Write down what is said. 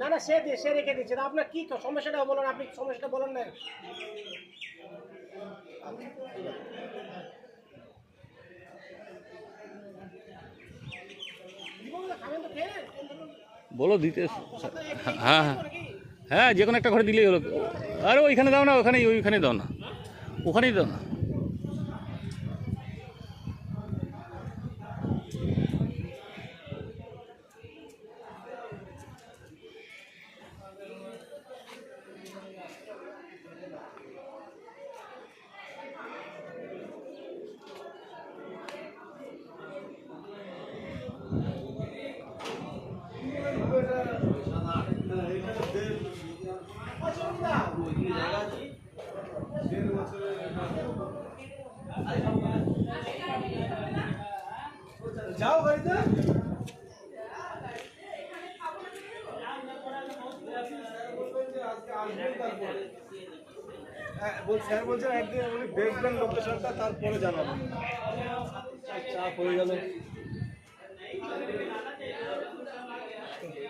না না, সে রেখে দিচ্ছে। আপনার কি তো সমস্যাটা বলুন, আপনি সমস্যাটা বলুন না। বলো দিতে। হ্যাঁ হ্যাঁ হ্যাঁ, যে কোনো একটা ঘরে দিলেই হলো। আরে ওইখানে দাও না, ওইখানে দাও না, ওখানেই দাও না। যাও বাড়িতে। স্যার বলছেন একদিন উনি দেখবেন লোকেশনটা, তারপরে জানাবেন। চাপ হয়ে গেল।